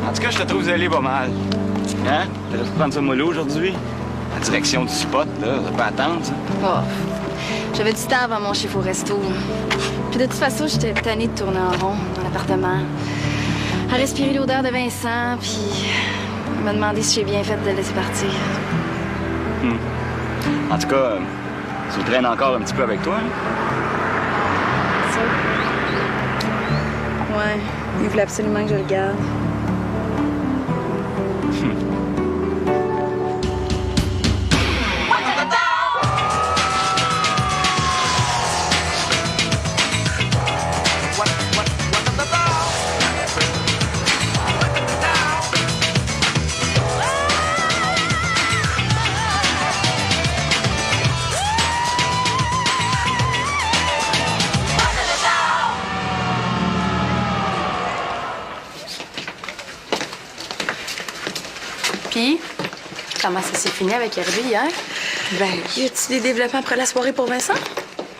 En tout cas, je te trouve zélé pas mal. Hein? T'aurais pu prendre ça mollo aujourd'hui? La direction du spot, là, ça peut attendre, ça. Oh. J'avais du temps avant mon chiffre au resto. Puis de toute façon, j'étais tannée de tourner en rond dans l'appartement. À respirer l'odeur de Vincent, puis me demander si j'ai bien fait de le laisser partir. En tout cas, tu le traînes encore un petit peu avec toi, hein? Ça? Ouais. Il voulait absolument que je le garde. Puis, comment ça s'est fini avec Herbie hier? Ben, y a-tu des développements après la soirée pour Vincent?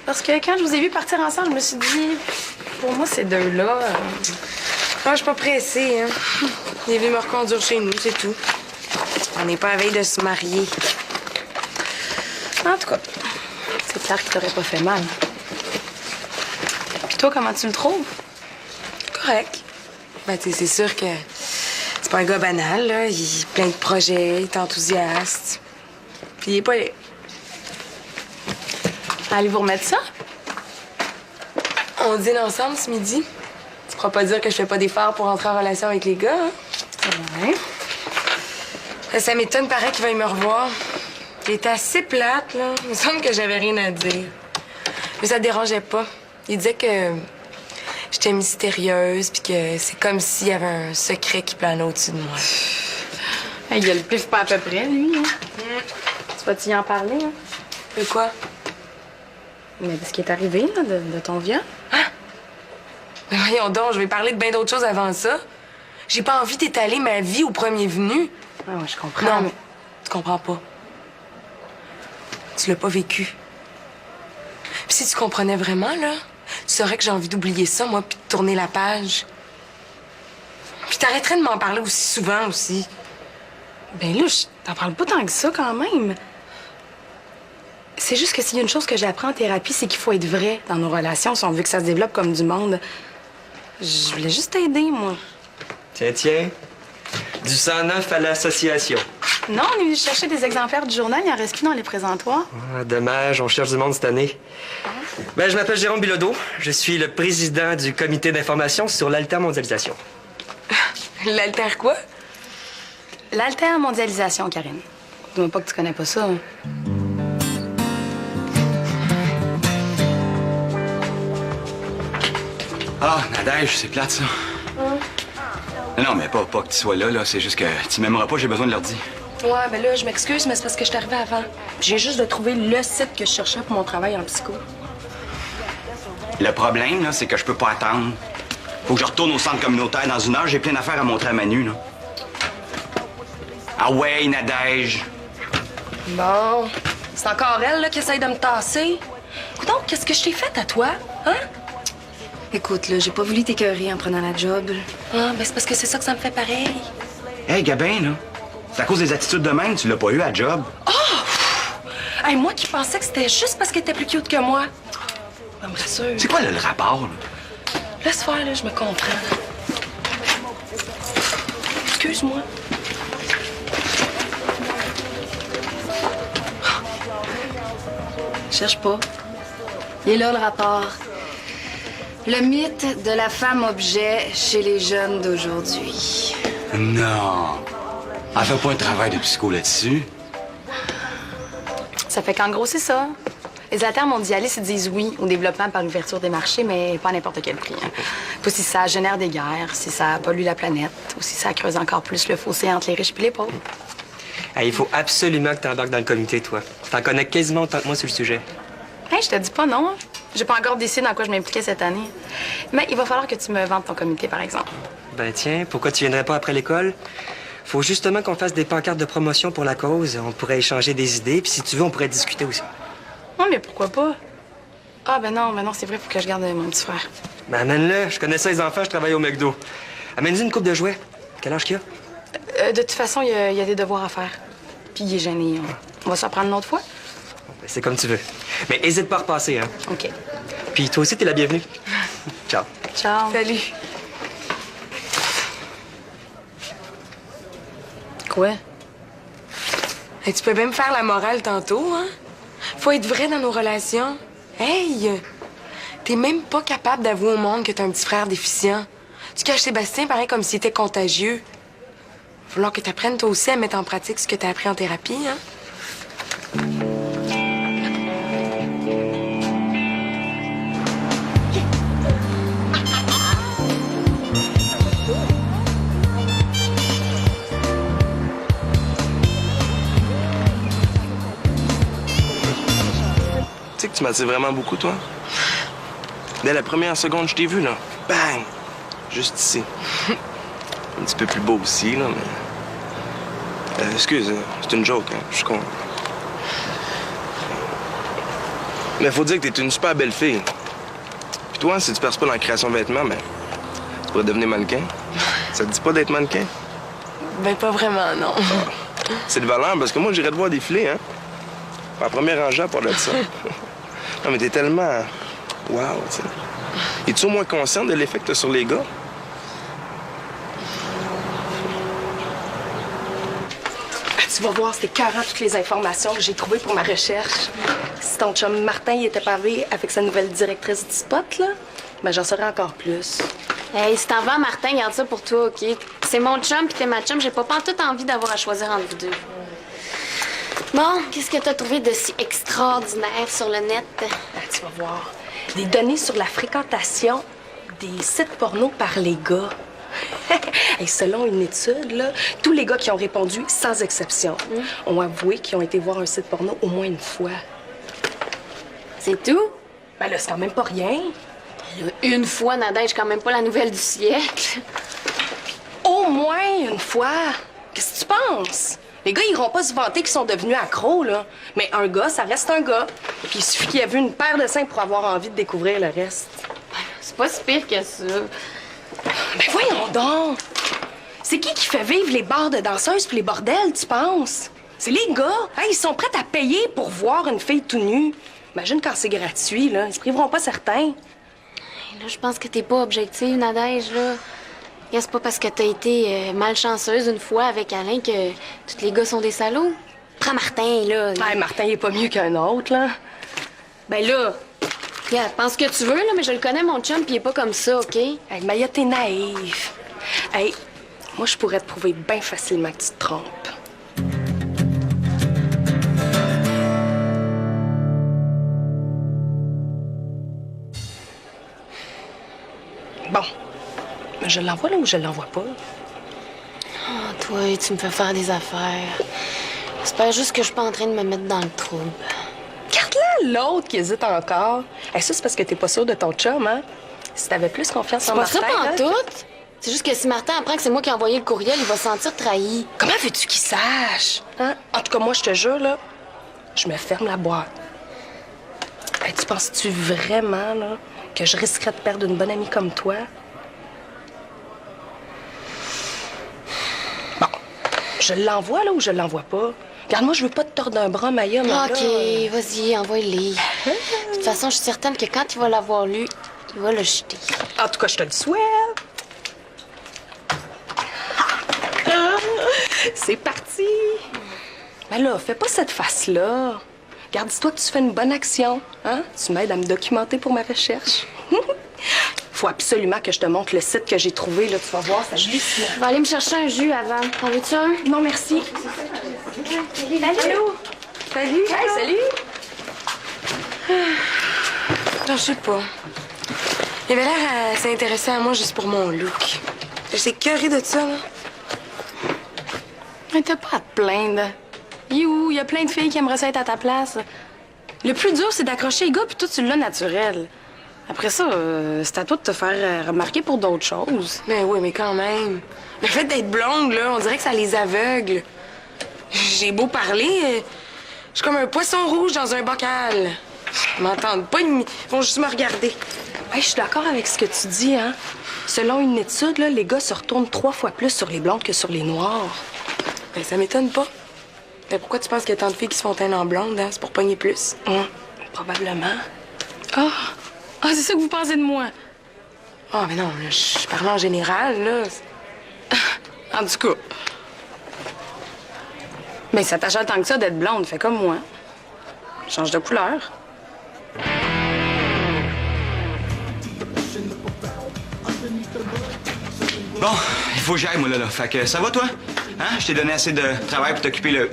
Parce que quand je vous ai vu partir ensemble, je me suis dit, pour moi, ces deux-là... Moi, je suis pas pressée, hein. Il est venu me reconduire chez nous, c'est tout. On n'est pas à veille de se marier. En tout cas, c'est clair qu'il t'aurait pas fait mal. Puis toi, comment tu le trouves? Correct. Ben, tu sais, c'est sûr que c'est pas un gars banal, là. Il a plein de projets, il est enthousiaste. Puis il est pas laid. Allez vous remettre ça? On dîne ensemble ce midi. Tu crois pas dire que je fais pas d'efforts pour entrer en relation avec les gars, hein? Ouais. Ça m'étonne, pareil, qu'il veuille me revoir. Il était assez plate, là. Il me semble que j'avais rien à dire. Mais ça le dérangeait pas. Il disait que j'étais mystérieuse, puis que c'est comme s'il y avait un secret qui planait au-dessus de moi. Hey, il a le pif pas à peu près, lui. Hein? Tu vas-tu y en parler? Hein? De quoi? Mais de ce qui est arrivé, là, de ton viol. Hein? Mais voyons donc, je vais parler de bien d'autres choses avant ça. J'ai pas envie d'étaler ma vie au premier venu. Ah, ouais, je comprends. Non, mais tu comprends pas. Tu l'as pas vécu. Puis si tu comprenais vraiment, là, tu saurais que j'ai envie d'oublier ça, moi, puis de tourner la page. Puis t'arrêterais de m'en parler aussi souvent, aussi. Ben là, je t'en parle pas tant que ça, quand même. C'est juste que s'il y a une chose que j'apprends en thérapie, c'est qu'il faut être vrai dans nos relations si on veut que ça se développe comme du monde. Je voulais juste t'aider, moi. Tiens, tiens. Du 109 à l'association. Non, on est venu chercher des exemplaires du journal, il en reste plus dans les présentoirs. Ah, dommage, on cherche du monde cette année. Ben, je m'appelle Jérôme Bilodeau. Je suis le président du comité d'information sur l'altermondialisation. L'altère quoi? L'altermondialisation, Karine. Dis-moi pas que tu connais pas ça. Hein. Ah, Nadège, c'est plate, ça. Non, mais pas que tu sois là. C'est juste que tu m'aimeras pas, j'ai besoin de l'ordi. Ouais, ben là, je m'excuse, mais c'est parce que je suis arrivée avant. J'ai juste de trouver le site que je cherchais pour mon travail en psycho. Le problème, là, c'est que je peux pas attendre. Faut que je retourne au centre communautaire dans 1 heure. J'ai plein d'affaires à montrer à Manu, là. Ah ouais, Nadège. Bon, c'est encore elle, là, qui essaye de me tasser. Donc, qu'est-ce que je t'ai fait à toi, hein? Écoute, là, j'ai pas voulu t'écœurer en prenant la job. Ah, ben c'est parce que c'est ça que ça me fait pareil. Hey, Gabin, là. C'est à cause des attitudes de même, tu l'as pas eu à job. Oh! Hey, moi qui pensais que c'était juste parce qu'elle était plus cute que moi. Ben, me rassure. C'est quoi, là, le rapport, là? Laisse faire, là, je me comprends. Excuse-moi. Cherche pas. Il est là, le rapport. Le mythe de la femme-objet chez les jeunes d'aujourd'hui. Non. Elle fait pas un travail de psycho là-dessus. Ça fait qu'en gros, c'est ça. Les altermondialistes, ils disent oui au développement par l'ouverture des marchés, mais pas à n'importe quel prix. Hein. Pas si ça génère des guerres, si ça pollue la planète, ou si ça creuse encore plus le fossé entre les riches et les pauvres. Hey, il faut absolument que tu embarques dans le comité, toi. T'en connais quasiment autant que moi sur le sujet. Hey, je te dis pas non. J'ai pas encore décidé dans quoi je m'impliquais cette année. Mais il va falloir que tu me vendes ton comité, par exemple. Ben tiens, pourquoi tu viendrais pas après l'école? Faut justement qu'on fasse des pancartes de promotion pour la cause. On pourrait échanger des idées, puis si tu veux, on pourrait discuter aussi. Non, mais pourquoi pas? Ah, ben non, c'est vrai, faut que je garde mon petit frère. Ben amène-le. Je connais ça, les enfants, je travaille au McDo. Amène-y une coupe de jouets. Quel âge qu'il a? De toute façon, il y a des devoirs à faire. Puis il est gêné. On va s'en prendre une autre fois? Ben, c'est comme tu veux. Mais hésite pas à repasser, hein? OK. Puis toi aussi, t'es la bienvenue. Ciao. Ciao. Salut. Quoi? Hey, tu peux même faire la morale tantôt, hein? Faut être vrai dans nos relations. Hey! T'es même pas capable d'avouer au monde que t'as un petit frère déficient. Tu caches Sébastien pareil comme s'il était contagieux. Va falloir que t'apprennes toi aussi à mettre en pratique ce que t'as appris en thérapie, hein? Tu sais que tu m'attires vraiment beaucoup, toi? Dès la première seconde, je t'ai vu, là. Bang! Juste ici. Un petit peu plus beau aussi, là, mais... excuse, c'est une joke, hein. Je suis con. Mais faut dire que t'es une super belle fille. Puis toi, si tu perces pas dans la création de vêtements, ben... tu pourrais devenir mannequin. Ça te dit pas d'être mannequin? Ben, pas vraiment, non. C'est de valeur, parce que moi, j'irais te voir défiler, hein. En premier rangée à part de ça. Non, mais t'es tellement... Wow, tu sais. Es-tu au moins conscient de l'effet que t'as sur les gars? Tu vas voir, c'était écœurant toutes les informations que j'ai trouvées pour ma recherche. Si ton chum Martin il était pavé avec sa nouvelle directrice du spot, là, ben j'en saurais encore plus. Hey, si t'en vas, Martin, garde ça pour toi, OK? C'est mon chum pis t'es ma chum, j'ai pas pantoute envie d'avoir à choisir entre vous deux. Bon, qu'est-ce que t'as trouvé de si extraordinaire sur le net? Ben, tu vas voir. Des données sur la fréquentation des sites porno par les gars. Et selon une étude, là, tous les gars qui ont répondu, sans exception, ont avoué qu'ils ont été voir un site porno au moins une fois. C'est tout? Ben là, c'est quand même pas rien. Une fois, Nadège, quand même pas la nouvelle du siècle. Au moins une fois. Qu'est-ce que tu penses? Les gars, ils iront pas se vanter qu'ils sont devenus accros, là. Mais un gars, ça reste un gars. Puis il suffit qu'il ait vu une paire de seins pour avoir envie de découvrir le reste. C'est pas si pire que ça. Ben voyons donc! C'est qui fait vivre les bars de danseuses puis les bordels, tu penses? C'est les gars. Hey, ils sont prêts à payer pour voir une fille tout nue. Imagine quand c'est gratuit, là. Ils se priveront pas certains. Là, je pense que t'es pas objective, Nadège, là. C'est pas parce que t'as été malchanceuse une fois avec Alain que tous les gars sont des salauds. Prends Martin, là. Hey, Martin, il est pas mieux qu'un autre, là. Ben là, regarde, pense que tu veux, là, mais je le connais, mon chum, pis il est pas comme ça, OK? Hey, Maya, t'es naïve. Hey, moi, je pourrais te prouver bien facilement que tu te trompes. Bon. Je l'envoie là ou je l'envoie pas? Oh, toi, tu me fais faire des affaires. J'espère juste que je suis pas en train de me mettre dans le trouble. Regarde-là l'autre qui hésite encore. Hey, ça, c'est parce que t'es pas sûre de ton chum, hein? Si t'avais plus confiance en Pas ça Martin, là... pantoute. C'est juste que si Martin apprend que c'est moi qui ai envoyé le courriel, il va se sentir trahi. Comment veux-tu qu'il sache? Hein? En tout cas, moi, je te jure, là, je me ferme la boîte. Hey, tu penses-tu vraiment, là, que je risquerais de perdre une bonne amie comme toi? Bon, je l'envoie, là, ou je l'envoie pas? Regarde, moi, je veux pas te tordre un bras, Maya, mais là... OK, vas-y, envoie-les. De toute façon, je suis certaine que quand il va l'avoir lu, il va le jeter. En tout cas, je te le souhaite. C'est parti. Ben là, fais pas cette face-là. Regarde, dis-toi que tu fais une bonne action. Hein? Tu m'aides à me documenter pour ma recherche. Faut absolument que je te montre le site que j'ai trouvé. Là, tu vas voir, ça hallucinant. Je vais aller me chercher un jus avant. En veux-tu un? Non, merci. Salut. Allô? Salut. Hey, salut. Non, je sais pas. Il avait l'air à s'intéresser à moi juste pour mon look. J'étais écœurée de ça, là. Mais t'as pas à te plaindre. You, il y a plein de filles qui aimeraient ça être à ta place. Le plus dur, c'est d'accrocher les gars, puis toi, tu l'as naturel. Après ça, c'est à toi de te faire remarquer pour d'autres choses. Mais oui, mais quand même. Le fait d'être blonde, là, on dirait que ça les aveugle. J'ai beau parler, je suis comme un poisson rouge dans un bocal. Ils m'entendent pas, ils vont juste me regarder. Hey, je suis d'accord avec ce que tu dis, hein? Selon une étude, là, les gars se retournent 3 fois plus sur les blondes que sur les noirs. Ben, ça m'étonne pas. Ben, pourquoi tu penses qu'il y a tant de filles qui se font teindre en blonde, hein? C'est pour pogner plus. Probablement. Ah, c'est ça que vous pensez de moi. Ah, mais non, là, je parle en général, là. En tout cas. Mais ça t'achète tant que ça d'être blonde, fais comme moi. Change de couleur. Bon, il faut que j'aille, moi, là. Fait que ça va, toi? Hein? Je t'ai donné assez de travail pour t'occuper le...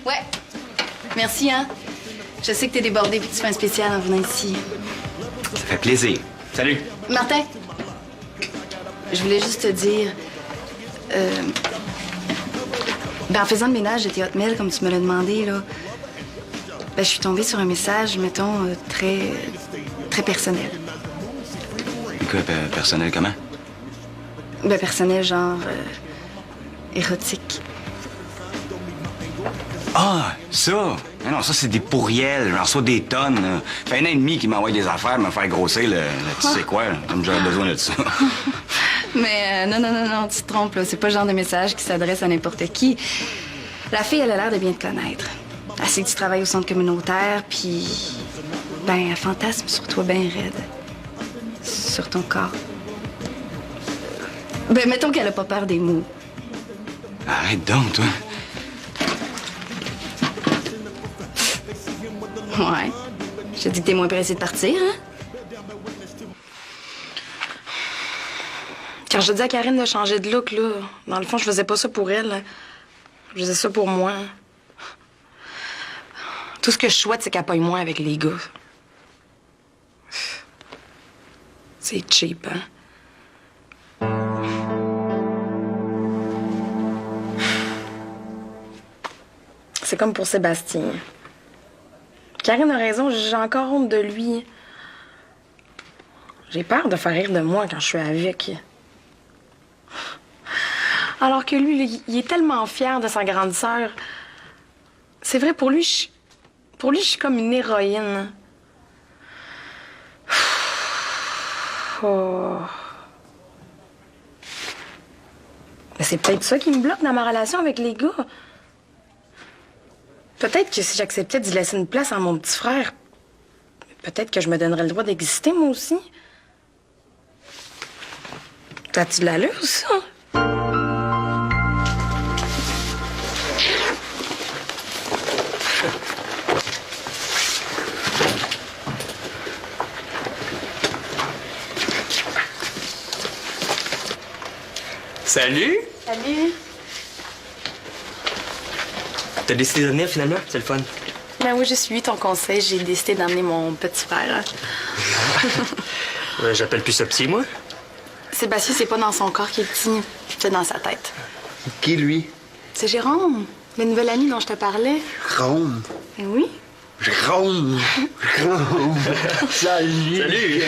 Ouais. Merci, hein. Je sais que t'es débordé puis que tu fais un spécial en venant ici. Ça fait plaisir. Salut. Martin, je voulais juste te dire... en faisant le ménage de tes hotmails, comme tu me l'as demandé, là... je suis tombée sur un message, mettons, très personnel. Quoi, personnel comment? Personnel, genre... érotique. Ah, ça! Non, ça, c'est des pourriels. J'en reçois des tonnes. Là. Ça fait 1 an et demi qu'il m'envoie des affaires, me faire grossir le tu sais quoi, là, comme j'aurais besoin de ça. Mais non, tu te trompes, là. C'est pas le genre de message qui s'adresse à n'importe qui. La fille, elle a l'air de bien te connaître. Elle sait que tu travailles au centre communautaire, puis... elle fantasme sur toi bien raide. Sur ton corps. Mettons qu'elle a pas peur des mots. Arrête donc, toi. Ouais. Je te dis que t'es moins pressé de partir, hein? Quand je dis à Karine de changer de look, là, dans le fond, je faisais pas ça pour elle. Hein. Je faisais ça pour moi. Tout ce que je souhaite, c'est qu'elle paye moins avec les gars. C'est cheap, hein? C'est comme pour Sébastien. Karine a raison, j'ai encore honte de lui. J'ai peur de faire rire de moi quand je suis avec. Alors que lui, il est tellement fier de sa grande sœur. C'est vrai, pour lui, je suis comme une héroïne. Oh. Mais c'est peut-être ça qui me bloque dans ma relation avec les gars. Peut-être que si j'acceptais d'y laisser une place à mon petit frère, peut-être que je me donnerais le droit d'exister, moi aussi. T'as-tu de l'allure, ça? Salut! Salut. T'as décidé de venir, finalement? C'est le fun. Ben oui, j'ai suivi ton conseil. J'ai décidé d'emmener mon petit frère. J'appelle plus ça petit, moi. Sébastien, c'est pas dans son corps qui est petit, c'est dans sa tête. Qui, lui? C'est Jérôme, le nouvel ami dont je te parlais. Jérôme. Ben oui. Jérôme. Salut. Salut!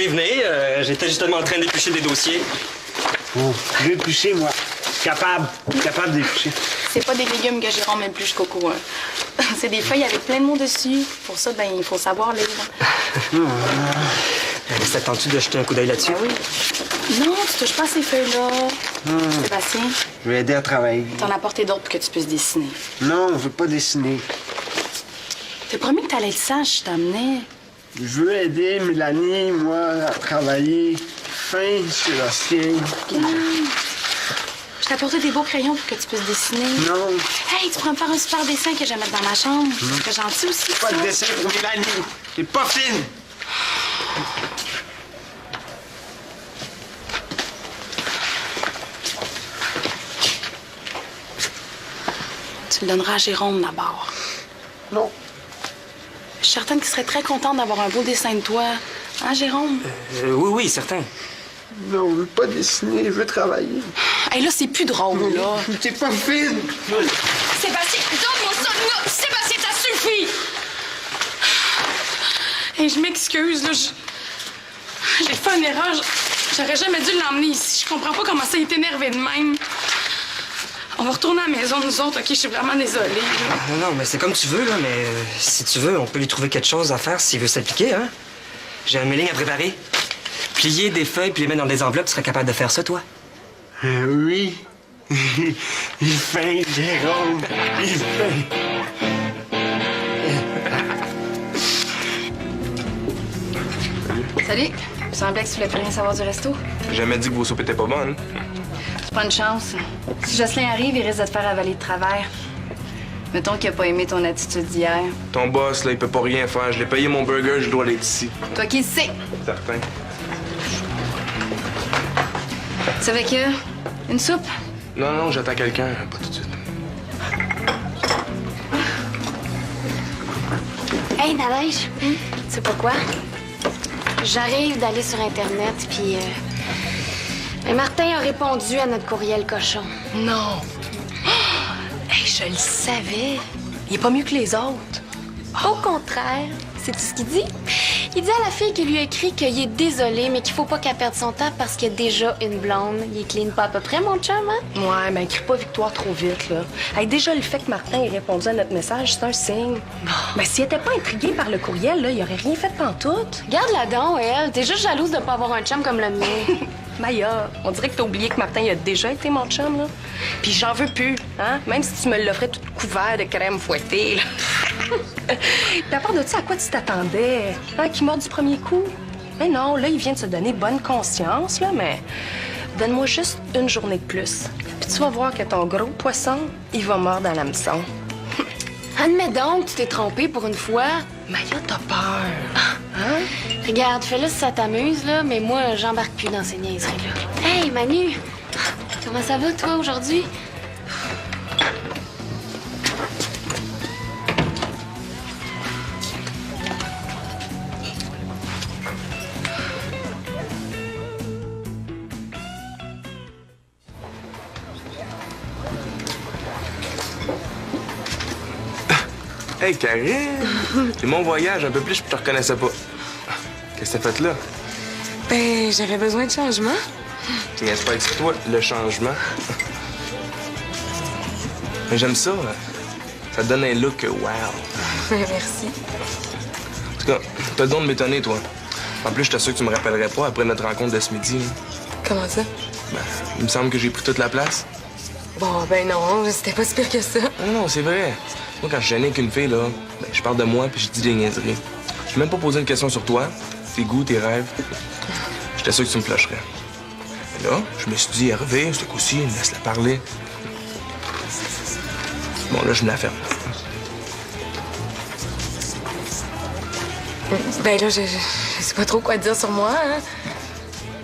Venez. J'étais justement en train d'éplucher des dossiers. Oh, je vais éplucher, moi. Capable d'éplucher. C'est pas des légumes que Jérôme épluche, Coco. Hein. C'est des feuilles avec plein de mots dessus. Pour ça, il faut savoir lire. Ça tente-tu de jeter un coup d'œil là-dessus? Ben oui. Non, tu touches pas à ces feuilles-là. Sébastien, Je vais aider à travailler. t'en as apporté d'autres pour que tu puisses dessiner. Non, je veux pas dessiner. T'as promis que t'allais être sage, je t'emmenais. Je veux aider Mélanie, moi, à travailler. Fin, Sébastien. Je t'ai apporté des beaux crayons pour que tu puisses dessiner. Non, Hey, tu pourrais me faire un super dessin que je vais mettre dans ma chambre. C'est gentil aussi, pas ça. de dessin pour Mélanie. T'es pas fine. Tu le donneras à Jérôme d'abord. Non. Je suis certaine qu'il serait très content d'avoir un beau dessin de toi. Hein, Jérôme? Oui, certain. Non, je veux pas dessiner, je veux travailler. Hey, là, c'est plus drôle, là. T'es pas fine. Sébastien, donne-moi ça, là! Sébastien, ça suffit! Hey, je m'excuse, là. J'ai fait une erreur. J'aurais jamais dû l'emmener ici. Je comprends pas comment ça est énervé de même. On va retourner à la maison, nous autres, OK? Je suis vraiment désolée, là. Non, mais c'est comme tu veux, là, mais si tu veux, on peut lui trouver quelque chose à faire s'il veut s'appliquer, hein? J'ai un mailing à préparer. Plier des feuilles puis les mettre dans des enveloppes, tu serais capable de faire ça, toi? Oui. Il fait, Jérôme. Il fait. Salut. Il me semblait que tu voulais plus rien savoir du resto. J'ai jamais dit que vos soupes étaient pas bonnes. C'est pas une chance. Si Jocelyn arrive, il risque de te faire avaler de travers. Mettons qu'il a pas aimé ton attitude d'hier. Ton boss, là, il peut pas rien faire. Je l'ai payé mon burger, je dois l'être ici. Toi qui le sais. Certain. Tu savais que... Une soupe? Non, non, j'attends quelqu'un. Pas tout de suite. Hey, Nadège, tu sais pas quoi? J'arrive d'aller sur Internet, puis... mais Martin a répondu à notre courriel cochon. Non. Oh! Hey, je le savais. Il est pas mieux que les autres. Au contraire, sais-tu ce qu'il dit? Il dit à la fille qui lui a écrit qu'il est désolé, mais qu'il faut pas qu'elle perde son temps parce qu'il y a déjà une blonde. Il est clean pas à peu près, mon chum, hein? Ouais, mais écris pas victoire trop vite, là. Hey, déjà, le fait que Martin ait répondu à notre message, c'est un signe. Mais s'il était pas intrigué par le courriel, là, il aurait rien fait pantoute. Garde-la donc, elle. T'es juste jalouse de pas avoir un chum comme le mien. Maya, on dirait que t'as oublié que Martin il a déjà été mon chum, là. Puis j'en veux plus, hein? Même si tu me l'offrais tout couvert de crème fouettée, là. Puis à part de ça, à quoi tu t'attendais? Hein, qu'il morde du premier coup? Mais non, là, il vient de se donner bonne conscience, là, mais donne-moi juste une journée de plus. Puis tu vas voir que ton gros poisson, il va mordre à l'hameçon. Admets donc, tu t'es trompée pour une fois. Maya, t'as peur. Hein? Regarde, fais-le si ça t'amuse, là, mais moi, j'embarque plus dans ces niaiseries-là. Hey, Manu! Comment ça va, toi, aujourd'hui? Hey, Karine! C'est mon voyage, un peu plus, je te reconnaissais pas. Qu'est-ce que t'as fait là? Ben, j'avais besoin de changement. Tu niaises pas avec toi, le changement. Mais j'aime ça. Ça te donne un look wow. Merci. En tout cas, t'as le don de m'étonner, toi. En plus, je t'assure que tu me rappellerais pas après notre rencontre de ce midi. Là. Comment ça? Ben, il me semble que j'ai pris toute la place. Bon, ben non, c'était pas si pire que ça. Non, non, c'est vrai. Moi, quand je suis gêné avec une fille, là, ben, je parle de moi puis je dis des niaiseries. Je vais même pas poser une question sur toi, tes goûts, tes rêves. J'étais sûr que tu me flasherais. Mais là, je me suis dit, Hervé, ce coup-ci, laisse-la parler. Bon, là, je me la ferme. Ben là, je sais pas trop quoi dire sur moi, hein.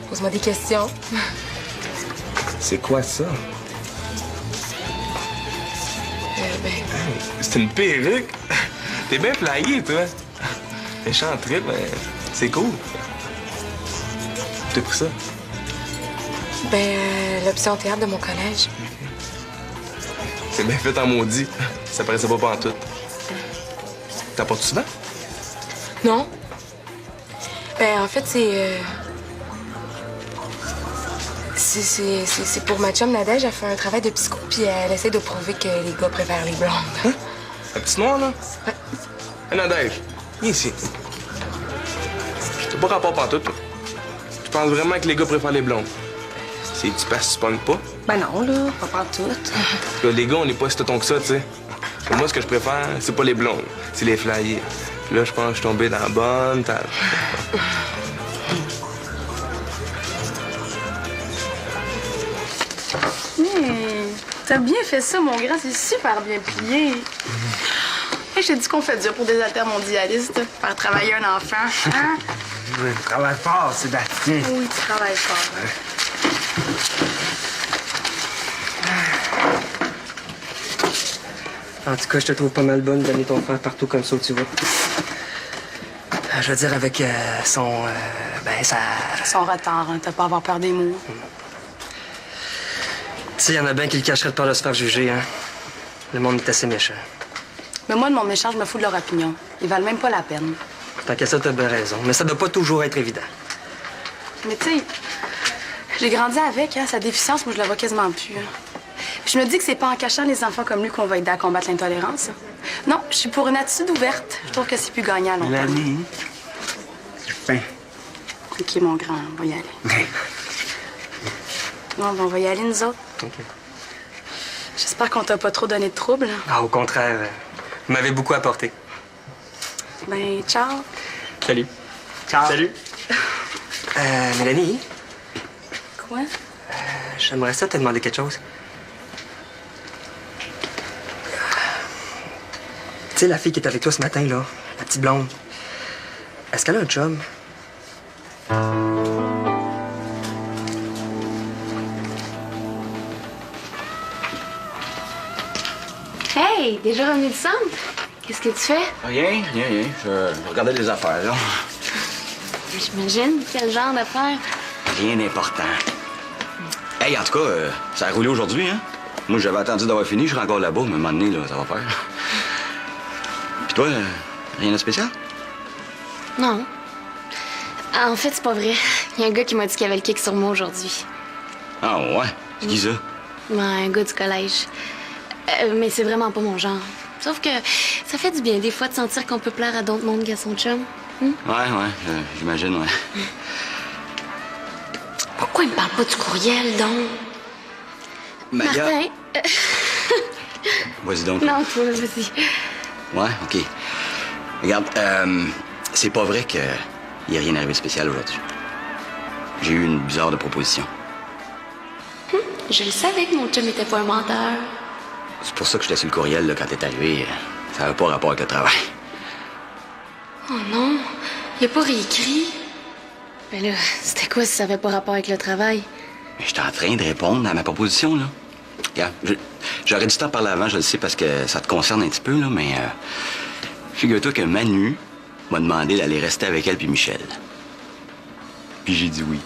Pose-moi des questions. C'est quoi ça? Ben, C'est une perruque. T'es bien flyé, toi. Méchant trip, mais c'est cool. T'as pris ça? ben l'option théâtre de mon collège. C'est bien fait en maudit. Ça paraissait pas pantoute. T'en portes souvent? Non. Ben, en fait, c'est pour ma chum Nadège. Elle fait un travail de psycho, puis elle essaie de prouver que les gars préfèrent les blondes. Hein? La petite noire, là? Ouais. Hey, Nadège, viens ici. T'as pas rapport pantoute, toi. Tu penses vraiment que les gars préfèrent les blondes? C'est-tu parce que tu pognes pas? Ben non, là, pas pantoute. Parce que les gars, on n'est pas si tonton que ça, tu sais. Pour moi, ce que je préfère, c'est pas les blondes, c'est les flyers. Puis là, je pense que je suis tombé dans la bonne table. T'as bien fait ça, mon grand. C'est super bien plié. Hey, je t'ai dit qu'on fait dur pour des altermondialistes. Faire travailler un enfant. Hein? Oui, travaille fort, Sébastien. Oui, tu travailles fort. Hein? En tout cas, je te trouve pas mal bonne d'amener ton frère partout comme ça où tu vas. Je veux dire, avec son... Son retard, hein. T'as pas à avoir peur des mots. Tu sais, y en a bien qui le cacheraient de peur de se faire juger, hein. Le monde est assez méchant. Mais moi, de mon méchant, je me fous de leur opinion. Ils valent même pas la peine. Tant qu'à ça, t'as bien raison. Mais ça doit pas toujours être évident. Mais tu sais, j'ai grandi avec, hein. Sa déficience, moi, je la vois quasiment plus. Hein. Puis je me dis que c'est pas en cachant les enfants comme lui qu'on va aider à combattre l'intolérance. Non, je suis pour une attitude ouverte. Je trouve que c'est plus gagnant à long terme. Mélanie, j'ai faim. OK, mon grand, on va y aller. Bon, on va y aller, nous autres. OK. J'espère qu'on t'a pas trop donné de troubles. Ah, au contraire, vous m'avez beaucoup apporté. Ben, ciao. Salut. Ciao. Salut. Mélanie, Quoi? j'aimerais ça te demander quelque chose. Tu sais, la fille qui est avec toi ce matin, là, la petite blonde, est-ce qu'elle a un chum? Hey, déjà revenu du centre? Qu'est-ce que tu fais? Rien. Je regardais les affaires, là. J'imagine. Quel genre d'affaire? Rien d'important. Hey, en tout cas, ça a roulé aujourd'hui, hein? Moi, j'avais attendu d'avoir fini, je serais encore là-bas, mais à un moment donné, là, ça va faire. Puis toi, rien de spécial? Non. Ah, en fait, c'est pas vrai. Il y a un gars qui m'a dit qu'il avait le kick sur moi aujourd'hui. Ah ouais? C'est qui ça? Ouais, un gars du collège. Mais c'est vraiment pas mon genre. Sauf que ça fait du bien des fois de sentir qu'on peut plaire à d'autres mondes qu'à son chum. Ouais, j'imagine, ouais. Pourquoi il me parle pas du courriel, donc? Maya... Martin? Vas-y donc. Non, toi, vas-y. Ouais, OK. Regarde, c'est pas vrai qu'il y a rien arrivé de spécial aujourd'hui. J'ai eu une bizarre de proposition. Je le savais que mon chum était pas un menteur. C'est pour ça que j'étais sur le courriel là, quand t'es arrivé. Ça avait pas rapport avec le travail. Oh non, il a pas réécrit. Ben là, c'était quoi si ça avait pas rapport avec le travail? Mais j'étais en train de répondre à ma proposition, là. Regarde, j'aurais dû t'en parler avant, je le sais, parce que ça te concerne un petit peu, là, mais... figure-toi que Manu m'a demandé d'aller rester avec elle puis Michel. Puis j'ai dit oui.